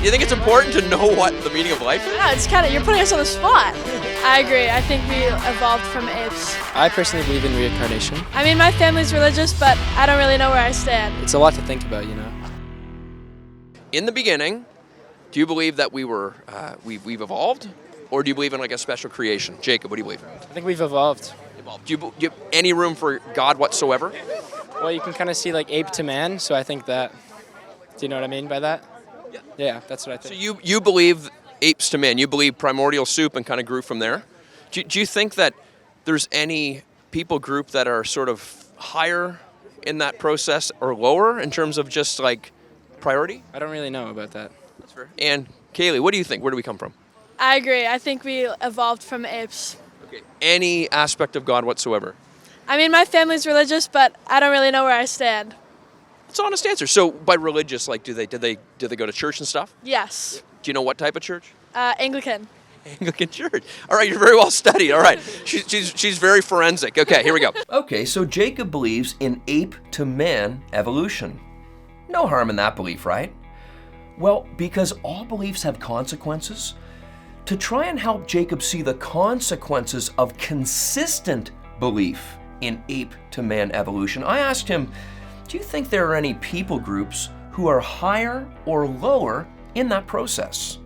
You think it's important to know what the meaning of life is? No, it's kind of, you're putting us on the spot. I agree. I think we evolved from apes. I personally believe in reincarnation. I mean, my family's religious, but I don't really know where I stand. It's a lot to think about, you know. In the beginning, do you believe that we've evolved, or do you believe in like a special creation? Jacob, what do you believe? I think we've evolved. Do you have any room for God whatsoever? Well, you can kind of see like ape to man, so I think that. Do you know what I mean by that? Yeah, that's what I think. So you believe apes to man. You believe primordial soup and kind of grew from there. Do you think that there's any people group that are sort of higher in that process or lower in terms of just like priority? I don't really know about that. That's fair. And Kaylee, what do you think? Where do we come from? I agree. I think we evolved from apes. Okay. Any aspect of God whatsoever? I mean, my family's religious, but I don't really know where I stand. It's an honest answer. So by religious, like, do they go to church and stuff? Yes. Do you know what type of church? Anglican. Anglican church. All right, you're very well studied. All right, she's very forensic. Okay, here we go. Okay, so Jacob believes in ape to man evolution. No harm in that belief, right? Well, because all beliefs have consequences, to try and help Jacob see the consequences of consistent belief in ape to man evolution, I asked him, do you think there are any people groups who are higher or lower in that process?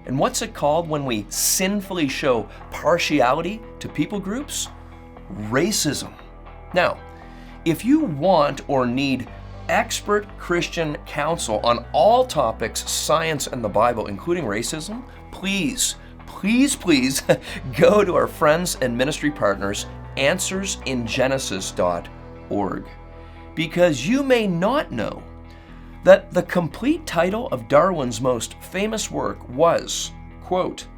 And what's it called when we sinfully show partiality to people groups? Racism. Now, if you want or need expert Christian counsel on all topics, science and the Bible, including racism, please go to our friends and ministry partners, Answers.tv. Because you may not know that the complete title of Darwin's most famous work was, quote,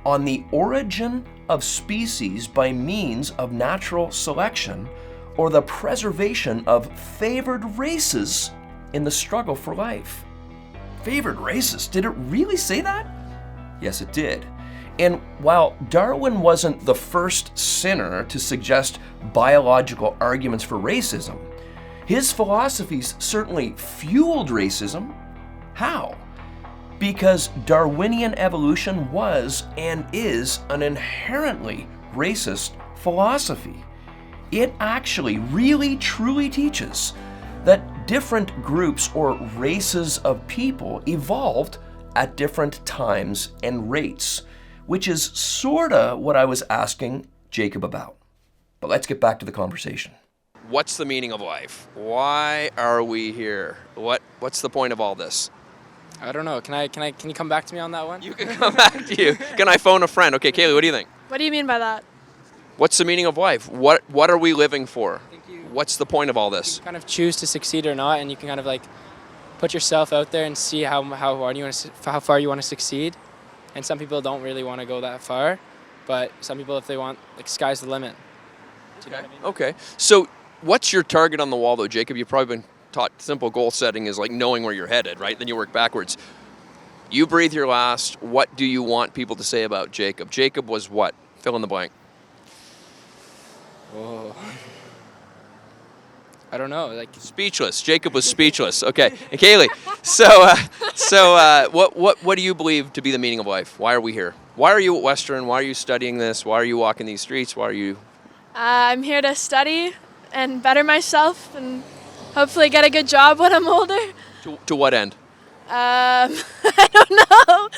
On the Origin of Species by Means of Natural Selection, or the Preservation of Favored Races in the Struggle for Life. Favored races? Did it really say that? Yes, it did. And while Darwin wasn't the first sinner to suggest biological arguments for racism, his philosophies certainly fueled racism. How? Because Darwinian evolution was and is an inherently racist philosophy. It actually really truly teaches that different groups or races of people evolved at different times and rates, which is sorta what I was asking Jacob about. But let's get back to the conversation. What's the meaning of life? Why are we here? What's the point of all this? I don't know. Can you come back to me on that one? You can come back to you. Can I phone a friend? Okay, Kaylee, what do you think? What do you mean by that? What's the meaning of life? What are we living for? What's the point of all this? You kind of choose to succeed or not, and you can kind of like put yourself out there and see how far you want to succeed. And some people don't really want to go that far, but some people, if they want, like, sky's the limit. Do you know what I mean? Okay. So what's your target on the wall, though, Jacob? You've probably been taught simple goal setting is like knowing where you're headed, right? Then you work backwards. You breathe your last. What do you want people to say about Jacob? Jacob was what? Fill in the blank. Whoa. I don't know. Like speechless. Jacob was speechless. Okay. And Kaylee, what do you believe to be the meaning of life? Why are we here? Why are you at Western? Why are you studying this? Why are you walking these streets? Why are you? I'm here to study and better myself and hopefully get a good job when I'm older. To what end? I don't know.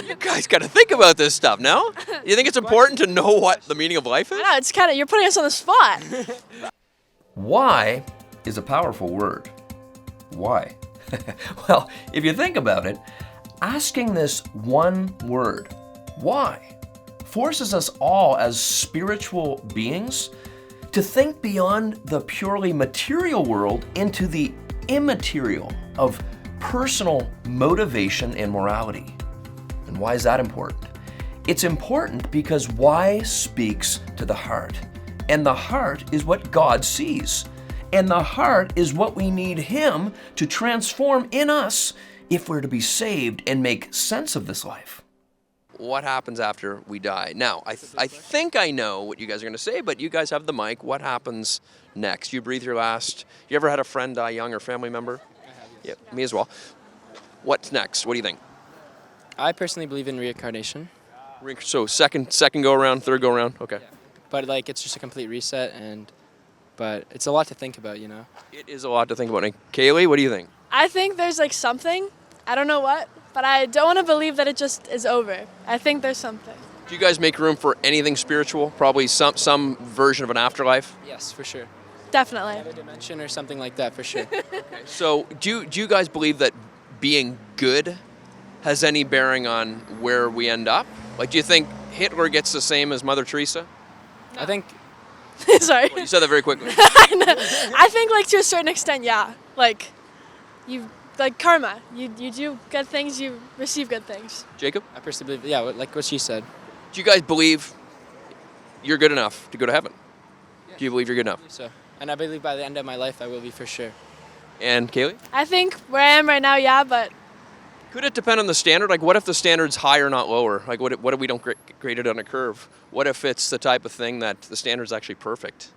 You guys got to think about this stuff, no? You think it's important to know what the meaning of life is? I know, it's kind of, you're putting us on the spot. Why is a powerful word. Why? Well, if you think about it, asking this one word, why, forces us all as spiritual beings to think beyond the purely material world into the immaterial of personal motivation and morality. And why is that important? It's important because why speaks to the heart. And the heart is what God sees. And the heart is what we need Him to transform in us if we're to be saved and make sense of this life. What happens after we die? Now, I think I know what you guys are going to say, but you guys have the mic. What happens next? You breathe your last. You ever had a friend die young or family member? I have. Yeah, me as well. What's next? What do you think? I personally believe in reincarnation, So second go around, third go around. Okay. but like it's just a complete reset, but it's a lot to think about, It is a lot to think about. And Kaylee, what do you think? I think there's like something. I don't know what, but I don't want to believe that it just is over. I think there's something. Do you guys make room for anything spiritual? Probably some version of an afterlife. Yes, for sure. Definitely. Another dimension or something like that, for sure. So do you guys believe that being good has any bearing on where we end up? Like, do you think Hitler gets the same as Mother Teresa? I think Sorry. Well, you said that very quickly. I think like to a certain extent, yeah. Like you like karma. You do good things, you receive good things. Jacob, I personally believe, yeah, like what she said. do you guys believe you're good enough to go to heaven? Do you believe you're good enough? So, and I believe by the end of my life I will be, for sure. And Kaylee? I think where I am right now, yeah, but Could it depend on the standard? Like, what if the standard's higher, not lower? Like, what if we don't grade it on a curve? What if it's the type of thing that the standard's actually perfect?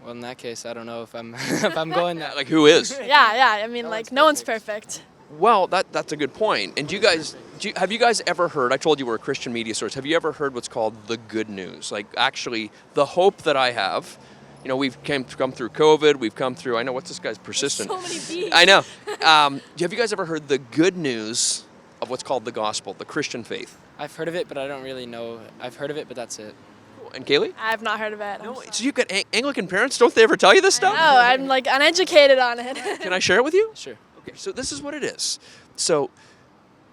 Well, in that case, I don't know if I'm if I'm going that. Like, who is? yeah. I mean, like no one's perfect. Well, that's a good point. And have you guys ever heard, I told you we're a Christian media source, have you ever heard what's called the good news? Like, actually, the hope that I have, we've come through COVID, we've come through, I know, what's this guy's persistent? So many bees. I know. Have you guys ever heard the good news of what's called the gospel, the Christian faith? I've heard of it, but I don't really know. I've heard of it, but that's it. And Kaylee? I have not heard of it. I'm No, sorry. so you've got Anglican parents, don't they ever tell you this stuff? No, I'm like uneducated on it. Can I share it with you? Sure. Okay, so this is what it is. So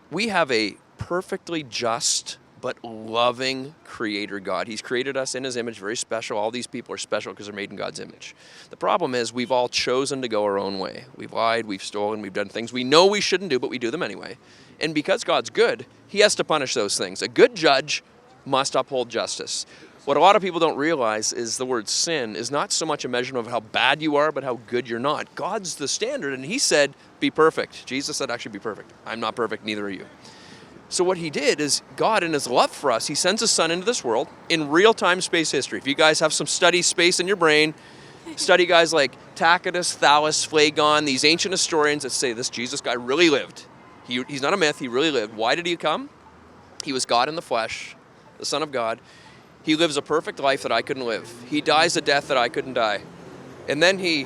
we have a perfectly just but loving creator God. He's created us in his image, very special. All these people are special because they're made in God's image. The problem is we've all chosen to go our own way. We've lied, we've stolen, we've done things we know we shouldn't do, but we do them anyway. And because God's good, he has to punish those things. A good judge must uphold justice. What a lot of people don't realize is the word sin is not so much a measurement of how bad you are, but how good you're not. God's the standard, and he said, be perfect. Jesus said, actually, be perfect. I'm not perfect, neither are you. So what he did is, God, in his love for us, he sends his son into this world in real-time space history. If you guys have some study space in your brain, study guys like Tacitus, Thales, Phlegon, these ancient historians that say this Jesus guy really lived. He's not a myth, he really lived. Why did he come? He was God in the flesh, the Son of God. He lives a perfect life that I couldn't live. He dies a death that I couldn't die. And then he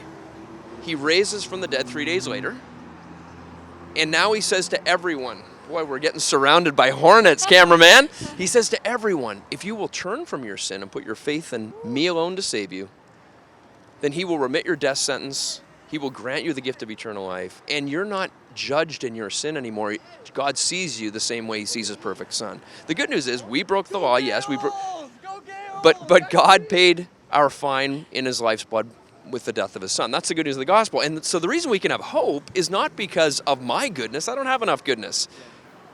raises from the dead 3 days later. And now he says to everyone, boy, we're getting surrounded by hornets, cameraman. He says to everyone, if you will turn from your sin and put your faith in me alone to save you, then he will remit your death sentence. He will grant you the gift of eternal life. And you're not judged in your sin anymore. God sees you the same way he sees his perfect son. The good news is we broke the law, yes. But God paid our fine in his life's blood with the death of his son. That's the good news of the gospel. And so the reason we can have hope is not because of my goodness. I don't have enough goodness.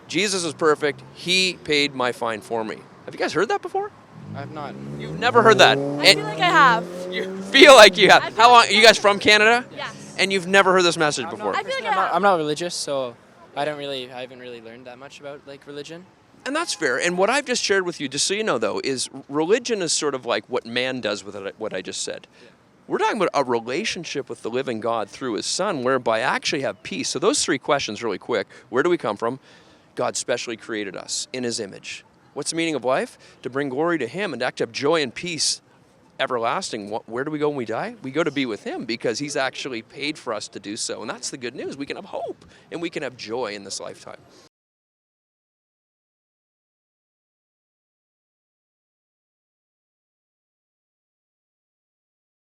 Jesus is perfect. He paid my fine for me. Have you guys heard that before? I have not. You've never heard that. I feel like I have. You feel like you have. I feel How long? like Are you guys from Canada? Yes. And you've never heard this message before? I feel like I have. I'm not religious, so I haven't really learned that much about like religion. And that's fair. And what I've just shared with you, just so you know, though, is religion is sort of like what man does with it, what I just said. Yeah. We're talking about a relationship with the living God through his son, whereby I actually have peace. So those three questions really quick. Where do we come from? God specially created us in his image. What's the meaning of life? To bring glory to him and to have joy and peace everlasting. Where do we go when we die? We go to be with him because he's actually paid for us to do so. And that's the good news. We can have hope and we can have joy in this lifetime.